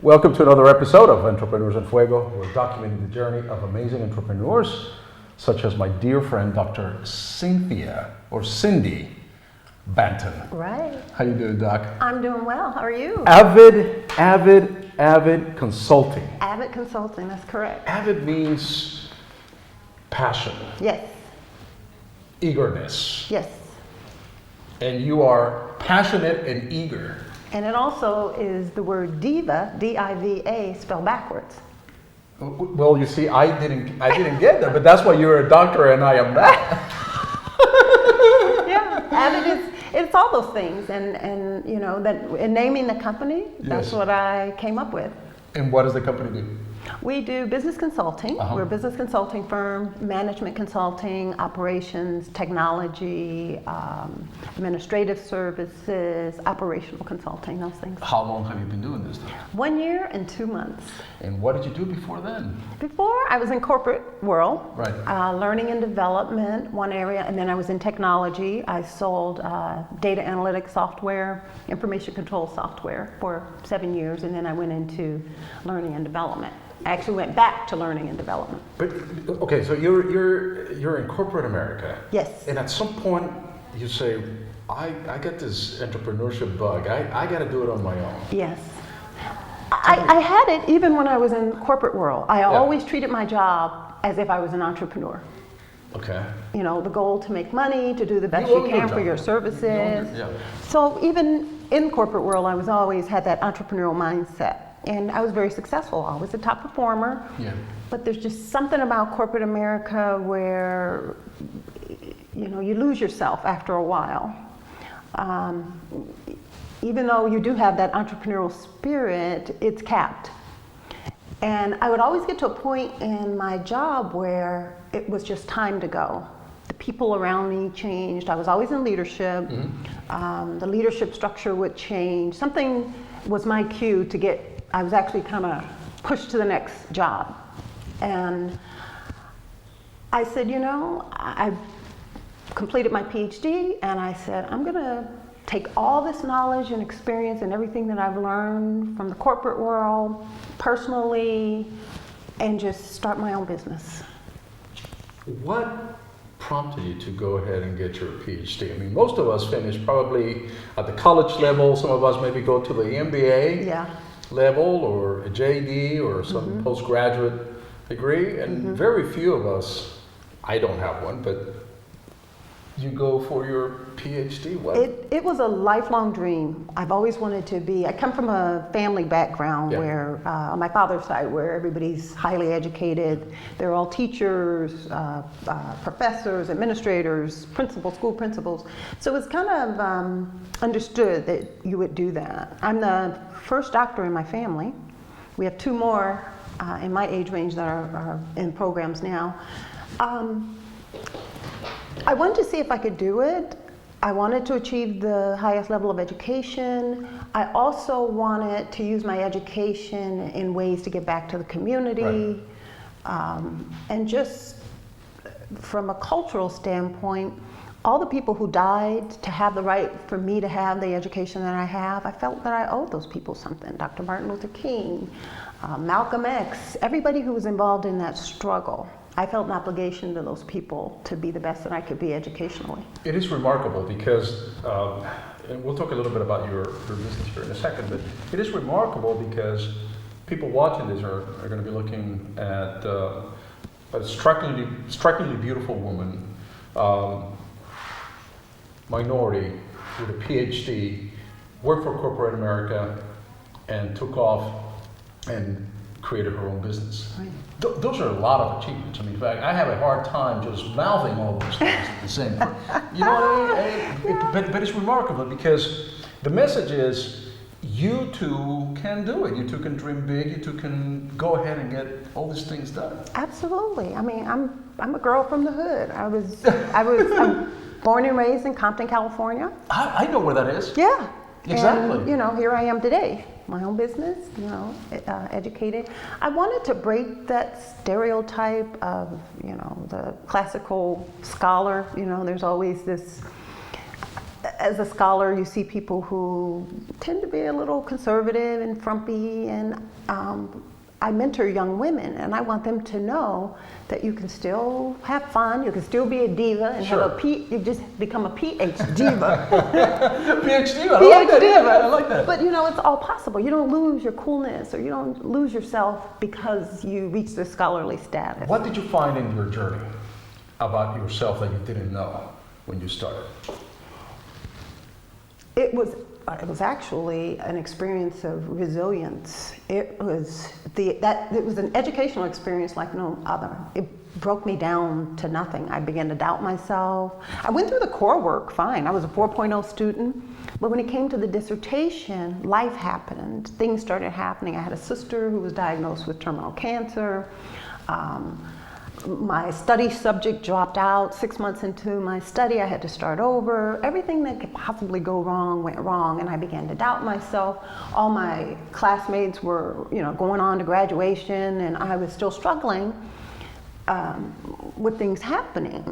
Welcome to another episode of Entrepreneurs in Fuego. We're documenting the journey of amazing entrepreneurs, such as my dear friend, Dr. Cindy Banton. Right. How you doing, Doc? I'm doing well. How are you? AVID Consulting. AVID Consulting, that's correct. AVID means passion, Yes. eagerness. Yes. And you are passionate and eager. And it also is the word diva, D-I-V-A, spelled backwards. Well, you see, I didn't get that, but that's why you're a doctor and I am not. Yeah, AVID it's all those things, and you know that in naming the company, that's Yes. what I came up with. And what does the company do? We do business consulting. We're a business consulting firm, management consulting, operations, technology, administrative services, operational consulting, those things. How long have you been doing this? 1 year and 2 months. And what did you do before then? Before, I was in corporate world, Right. Learning and development, one area, and then I was in technology. I sold data analytics software, information control software for 7 years, and then I went into learning and development. I actually went back to learning and development. But okay, so you're in corporate America. Yes. And at some point you say, I got this entrepreneurship bug. I got to do it on my own. Yes. I had it even when I was in corporate world. I always treated my job as if I was an entrepreneur. Okay. You know, the goal to make money, to do the best You you own can your for job. your services. Yeah. So even in corporate world, I was always had that entrepreneurial mindset. And I was very successful. I was a top performer. Yeah. But there's just something about corporate America where, you know, you lose yourself after a while. Even though you do have that entrepreneurial spirit, it's capped. And I would always get to a point in my job where it was just time to go. The people around me changed. I was always in leadership. The leadership structure would change. Something was my cue to get, I was actually kind of pushed to the next job. And I said, you know, I completed my PhD, and I said, I'm going to take all this knowledge and experience and everything that I've learned from the corporate world, personally, and just start my own business. What prompted you to go ahead and get your PhD? I mean, most of us finish probably at the college level. Some of us maybe go to the MBA level or a JD or some postgraduate degree, and very few of us, I don't have one, but you go for your PhD. What? It was a lifelong dream. I've always wanted to be, I come from a family background where, on my father's side, where everybody's highly educated. They're all teachers, professors, administrators, principals, school principals. So it's kind of understood that you would do that. I'm the first doctor in my family. We have 2 more in my age range that are in programs now. I wanted to see if I could do it. I wanted to achieve the highest level of education. I also wanted to use my education in ways to give back to the community. And just from a cultural standpoint, all the people who died to have the right for me to have the education that I have, I felt that I owed those people something. Dr. Martin Luther King, Malcolm X, everybody who was involved in that struggle. I felt an obligation to those people to be the best that I could be educationally. It is remarkable because, and we'll talk a little bit about your business here in a second, but it is remarkable because people watching this are going to be looking at a strikingly beautiful woman, minority with a PhD, worked for corporate America, and took off and created her own business. Right. Those are a lot of achievements. I mean, in fact, I have a hard time just mouthing all those things at the same time. You know what I mean? But it's remarkable because the message is you too can do it. You too can dream big. You too can go ahead and get all these things done. Absolutely. I mean, I'm a girl from the hood. I'm born and raised in Compton, California. I know where that is. Yeah. Exactly. And, you know, here I am today. My own business, you know, educated. I wanted to break that stereotype of, you know, the classical scholar. You know, there's always this as a scholar, you see people who tend to be a little conservative and frumpy, and I mentor young women, and I want them to know that you can still have fun, you can still be a diva, and Sure. you just become a PhD diva. PhD, I like that. Yeah, I like that. But it's all possible. You don't lose your coolness, or you don't lose yourself because you reach this scholarly status. What did you find in your journey about yourself that you didn't know when you started? It was actually an experience of resilience. It was an educational experience like no other. It broke me down to nothing. I began to doubt myself. I went through the core work fine. I was a 4.0 student, but when it came to the dissertation, life happened. Things started happening. I had a sister who was diagnosed with terminal cancer. My study subject dropped out. 6 months into my study, I had to start over. Everything that could possibly go wrong went wrong, and I began to doubt myself. All my classmates were, going on to graduation, and I was still struggling with things happening.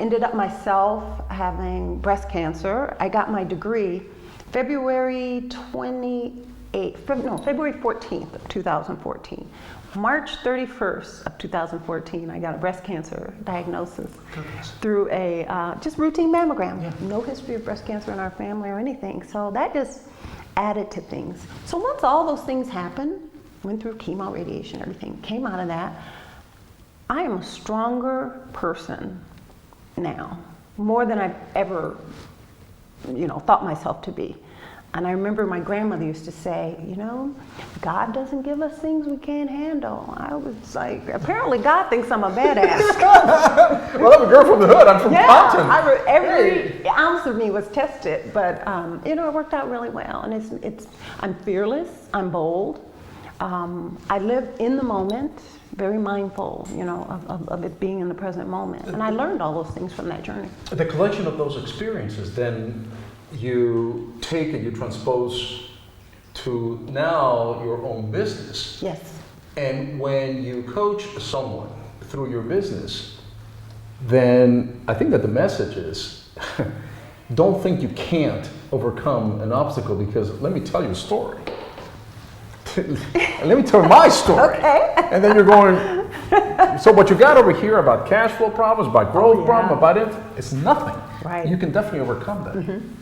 Ended up myself having breast cancer. I got my degree February 14th of 2014. March 31st of 2014, I got a breast cancer diagnosis through a just routine mammogram. Yeah. No history of breast cancer in our family or anything. So that just added to things. So once all those things happened, went through chemo, radiation, everything, came out of that, I am a stronger person now, more than I've ever, thought myself to be. And I remember my grandmother used to say, God doesn't give us things we can't handle. I was like, apparently God thinks I'm a badass. Well, I'm a girl from the hood. I'm from Banton. Every ounce of me was tested, but it worked out really well. And I'm fearless. I'm bold. I live in the moment, very mindful, of it being in the present moment. And I learned all those things from that journey. The collection of those experiences, then you take and you transpose to now your own business. Yes. And when you coach someone through your business, then I think that the message is don't think you can't overcome an obstacle, because let me tell you a story. Let me tell my story. Okay. And then you're going, so what you got over here about cash flow problems, about growth problems, about it, it's nothing. Right. You can definitely overcome that. Mm-hmm.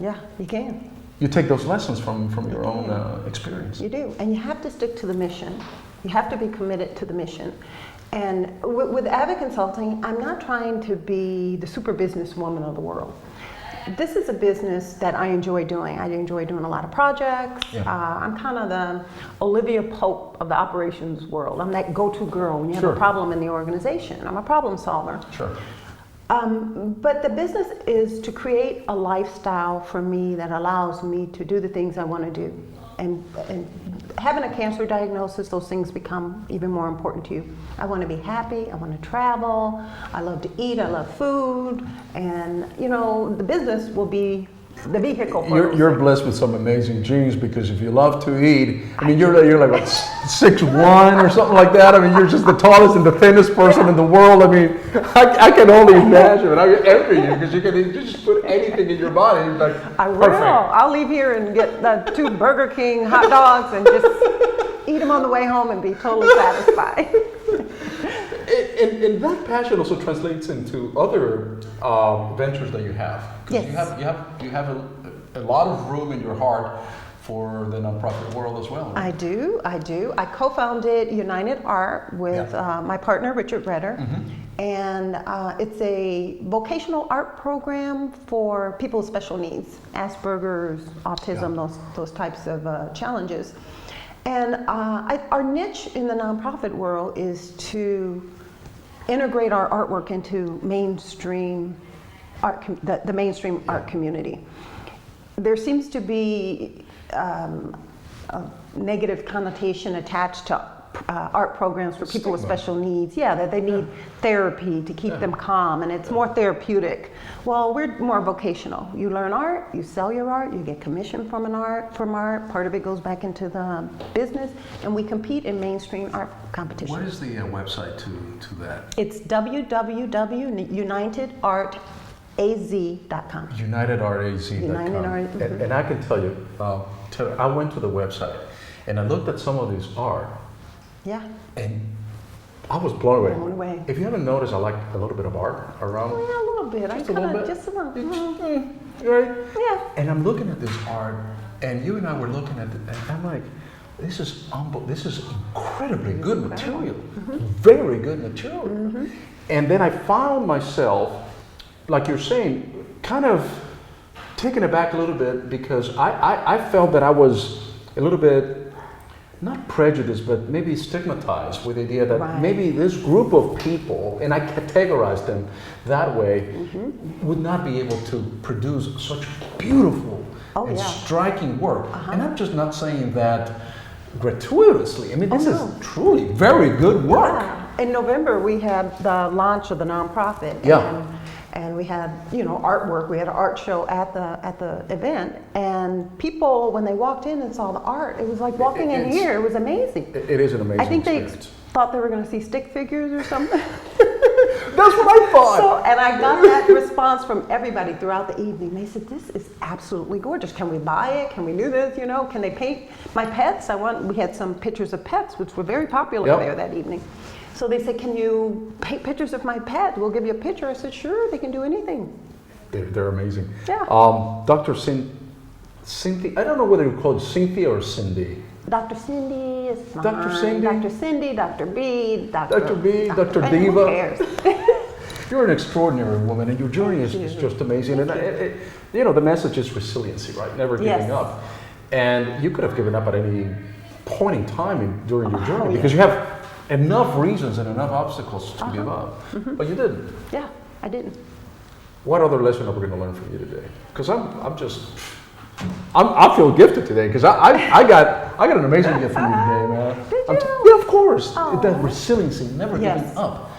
Yeah, you can. You take those lessons from your own experience. You do, and you have to stick to the mission. You have to be committed to the mission. And with AVID Consulting, I'm not trying to be the super businesswoman of the world. This is a business that I enjoy doing. I enjoy doing a lot of projects. Yeah. I'm kind of the Olivia Pope of the operations world. I'm that go-to girl when you have a problem in the organization. I'm a problem solver. Sure. But the business is to create a lifestyle for me that allows me to do the things I want to do. And having a cancer diagnosis, those things become even more important to you. I want to be happy, I want to travel, I love to eat, I love food, and the business will be the vehicle for you're blessed with some amazing genes, because if you love to eat, I mean, you're like what, 6'1" or something like that. I mean, you're just the tallest and the thinnest person in the world. I mean, I can only imagine. I envy you, because you just put anything in your body. It's like, I will. Perfect. I'll leave here and get the 2 Burger King hot dogs and just eat them on the way home and be totally satisfied. And that passion also translates into other ventures that you have. Yes. You have a lot of room in your heart for the nonprofit world as well. Right? I do. I co-founded United Art with my partner, Richard Redder. Mm-hmm. And it's a vocational art program for people with special needs, Asperger's, autism, those types of challenges. And our niche in the nonprofit world is to integrate our artwork into mainstream art, the mainstream art community. There seems to be a negative connotation attached to art programs for people with special needs. Yeah, that they need therapy to keep them calm, and it's more therapeutic. Well, we're more vocational. You learn art, you sell your art, you get commission from art. Part of it goes back into the business, and we compete in mainstream art competitions. What is the website to that? It's www.unitedart.com. UnitedArtAZ.com. UnitedArtAZ.com. United Art. And I can tell you, I went to the website and I looked at some of this art. Yeah. And I was blown away. Blown away. If you haven't noticed, I like a little bit of art around. Oh, yeah, a little bit. Just a little bit. Just a little. Right? Yeah. And I'm looking at this art, and you and I were looking at it, and I'm like, this is incredibly good material. Very good material. And then I found myself, like you're saying, kind of taken aback a little bit because I felt that I was a little bit, not prejudiced, but maybe stigmatized with the idea that maybe this group of people, and I categorized them that way, would not be able to produce such beautiful and striking work. And I'm just not saying that gratuitously. I mean, this is truly very good work. Yeah. In November, we had the launch of the nonprofit. Yeah. And we had, artwork. We had an art show at the event, and people, when they walked in and saw the art, it was like walking in here. It was amazing. It is an amazing I think experience. they thought they were going to see stick figures or something. That's what I thought. And I got that response from everybody throughout the evening. They said, "This is absolutely gorgeous. Can we buy it? Can we do this? Can they paint my pets?" We had some pictures of pets, which were very popular there that evening. So they said, "Can you paint pictures of my pet? We'll give you a picture." I said, "Sure, they can do anything." They're amazing. Yeah. Dr. Cynthia, I don't know whether you call it Cynthia or Cindy. Dr. Cindy is fine. Dr. Cindy? Dr. Cindy, Dr. B, Dr. B, Dr. Ben, Diva. who cares? You're an extraordinary woman, and your journey is just amazing. And the message is resiliency, right? Never giving up. And you could have given up at any point in time during your journey because you have enough reasons and enough obstacles to give up, but you didn't. Yeah, I didn't. What other lesson are we going to learn from you today? Because I feel gifted today because I got an amazing gift from you today, man. Did you? Yeah, of course. That resiliency, never giving up,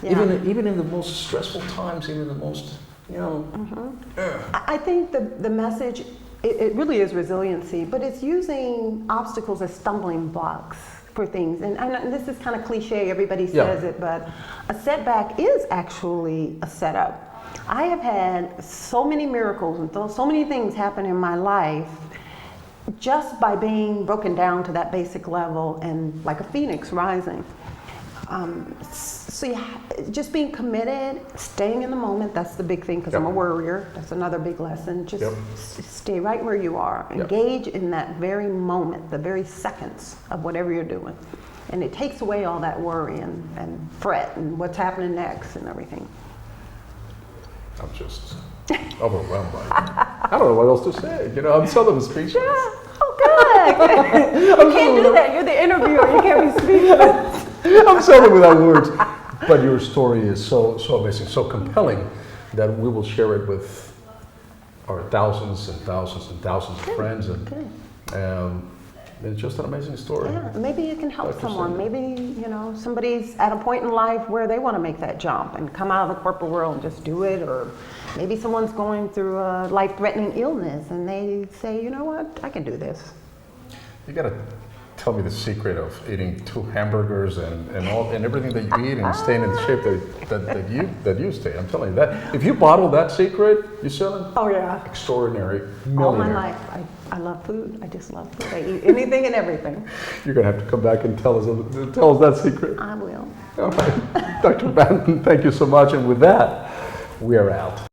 Yeah. even in the most stressful times, even the most I think the message, it really is resiliency, but it's using obstacles as stumbling blocks for things. And this is kind of cliche, everybody says it, but a setback is actually a setup. I have had so many miracles and so many things happen in my life just by being broken down to that basic level and like a phoenix rising. Just being committed, staying in the moment, that's the big thing because I'm a worrier. That's another big lesson. Just stay right where you are. Engage in that very moment, the very seconds of whatever you're doing. And it takes away all that worry and fret and what's happening next and everything. I'm just overwhelmed by it. I don't know what else to say. I'm seldom speechless. Yeah. Oh, good. You can't do that. You're the interviewer. You can't be speechless. I'm seldom without words. But your story is so amazing, so compelling that we will share it with our thousands and thousands and thousands of friends. And it's just an amazing story. Yeah, maybe it can help someone. Maybe, somebody's at a point in life where they want to make that jump and come out of the corporate world and just do it. Or maybe someone's going through a life-threatening illness and they say, "You know what, I can do this." You got to tell me the secret of eating 2 hamburgers and everything that you eat and staying in the shape that you stay. I'm telling you that. If you bottle that secret, you're selling. Oh yeah. Extraordinary. All my life, I love food. I just love food. I eat anything and everything. You're gonna have to come back and tell us that secret. I will. All right, Dr. Banton, thank you so much. And with that, we are out.